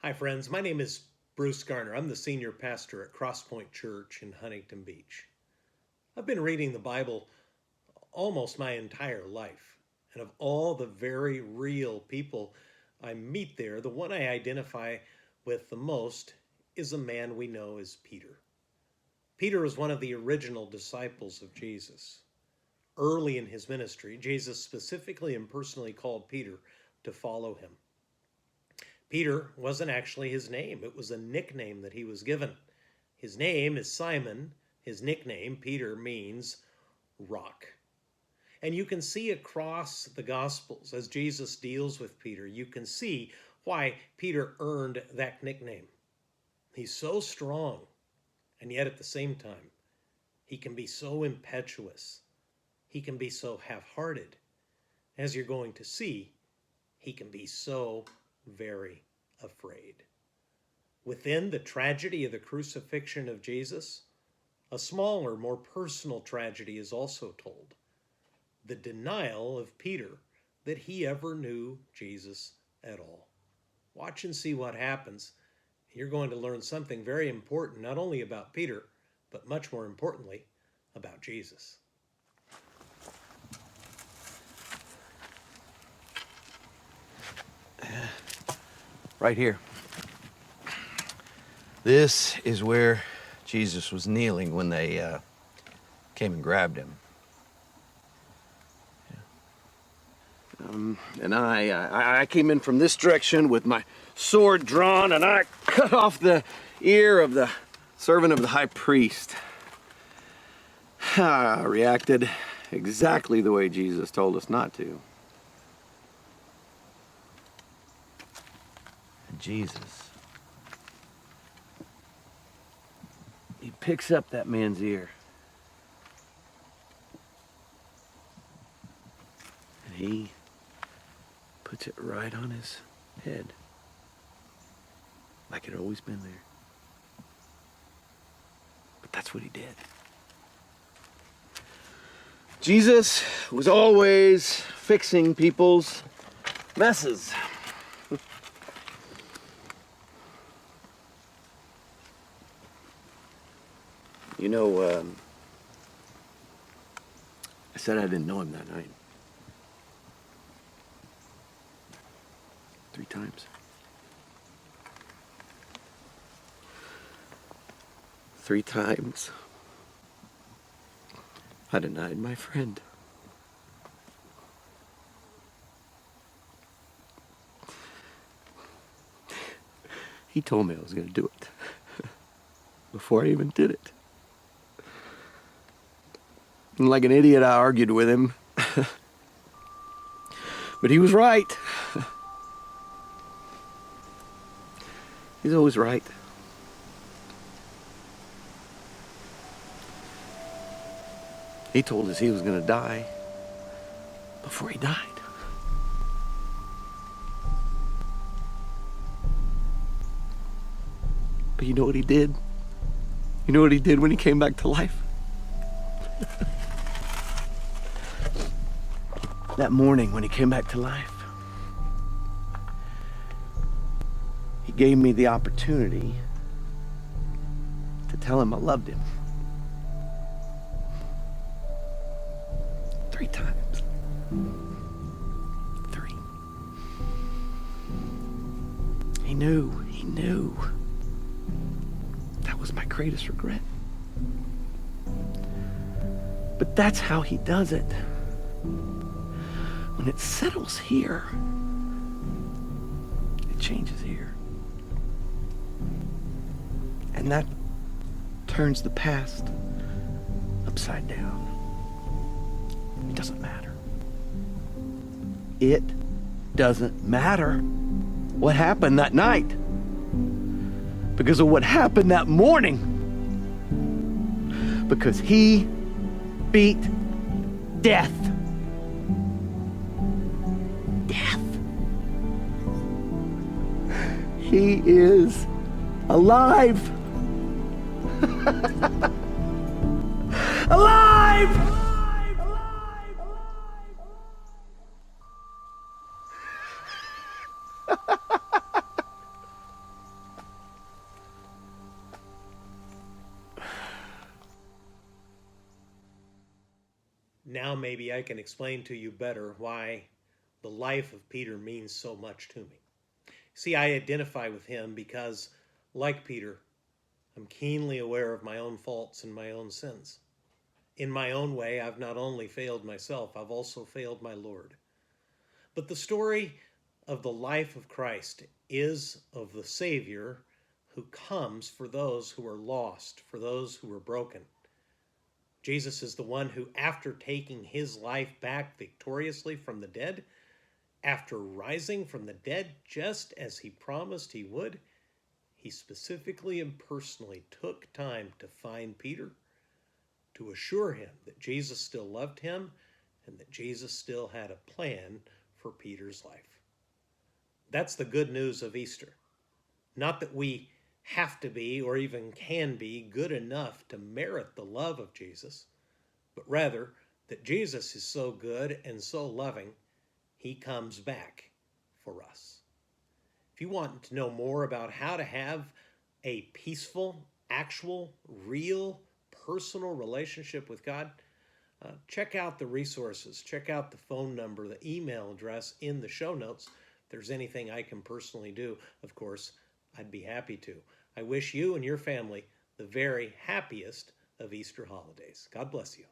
Hi, friends. My name is Bruce Garner. I'm the senior pastor at Crosspoint Church in Huntington Beach. I've been reading the Bible almost my entire life. And of all the very real people I meet there, the one I identify with the most is a man we know as Peter. Peter was one of the original disciples of Jesus. Early in his ministry, Jesus specifically and personally called Peter to follow him. Peter wasn't actually his name. It was a nickname that he was given. His name is Simon. His nickname, Peter, means rock. And you can see across the Gospels as Jesus deals with Peter, you can see why Peter earned that nickname. He's so strong, and yet at the same time, he can be so impetuous. He can be so half-hearted. As you're going to see, he can be so very afraid. Within the tragedy of the crucifixion of Jesus, a smaller, more personal tragedy is also told. The denial of Peter that he ever knew Jesus at all. Watch and see what happens. You're going to learn something very important, not only about Peter, but much more importantly, about Jesus. Right here. This is where Jesus was kneeling when they came and grabbed him. And I came in from this direction with my sword drawn, and I cut off the ear of the servant of the high priest. I reacted exactly the way Jesus told us not to. And Jesus, he picks up that man's ear. And he puts it right on his head, like it had always been there. But that's what he did. Jesus was always fixing people's messes. You know, I said I didn't know him that night. 3 times. 3 times. I denied my friend. He told me I was going to do it before I even did it. And like an idiot, I argued with him. But he was right. He's always right. He told us he was going to die before he died. But you know what he did? You know what he did when he came back to life? That morning when he came back to life, he gave me the opportunity to tell him I loved him. 3 times. 3. He knew. That was my greatest regret. But that's how he does it. When it settles here, it changes here. And that turns the past upside down. It doesn't matter. It doesn't matter what happened that night, because of what happened that morning. Because he beat death. He is alive. Alive! Now maybe I can explain to you better why the life of Peter means so much to me. See, I identify with him because, like Peter, I'm keenly aware of my own faults and my own sins. In my own way, I've not only failed myself, I've also failed my Lord. But the story of the life of Christ is of the Savior who comes for those who are lost, for those who are broken. Jesus is the one who, after taking his life back victoriously from the dead, after rising from the dead just as he promised he would, he specifically and personally took time to find Peter, to assure him that Jesus still loved him and that Jesus still had a plan for Peter's life. That's the good news of Easter. Not that we have to be or even can be good enough to merit the love of Jesus, but rather that Jesus is so good and so loving, he comes back for us. If you want to know more about how to have a peaceful, actual, real, personal relationship with God, check out the resources. Check out the phone number, the email address in the show notes. If there's anything I can personally do, of course, I'd be happy to. I wish you and your family the very happiest of Easter holidays. God bless you.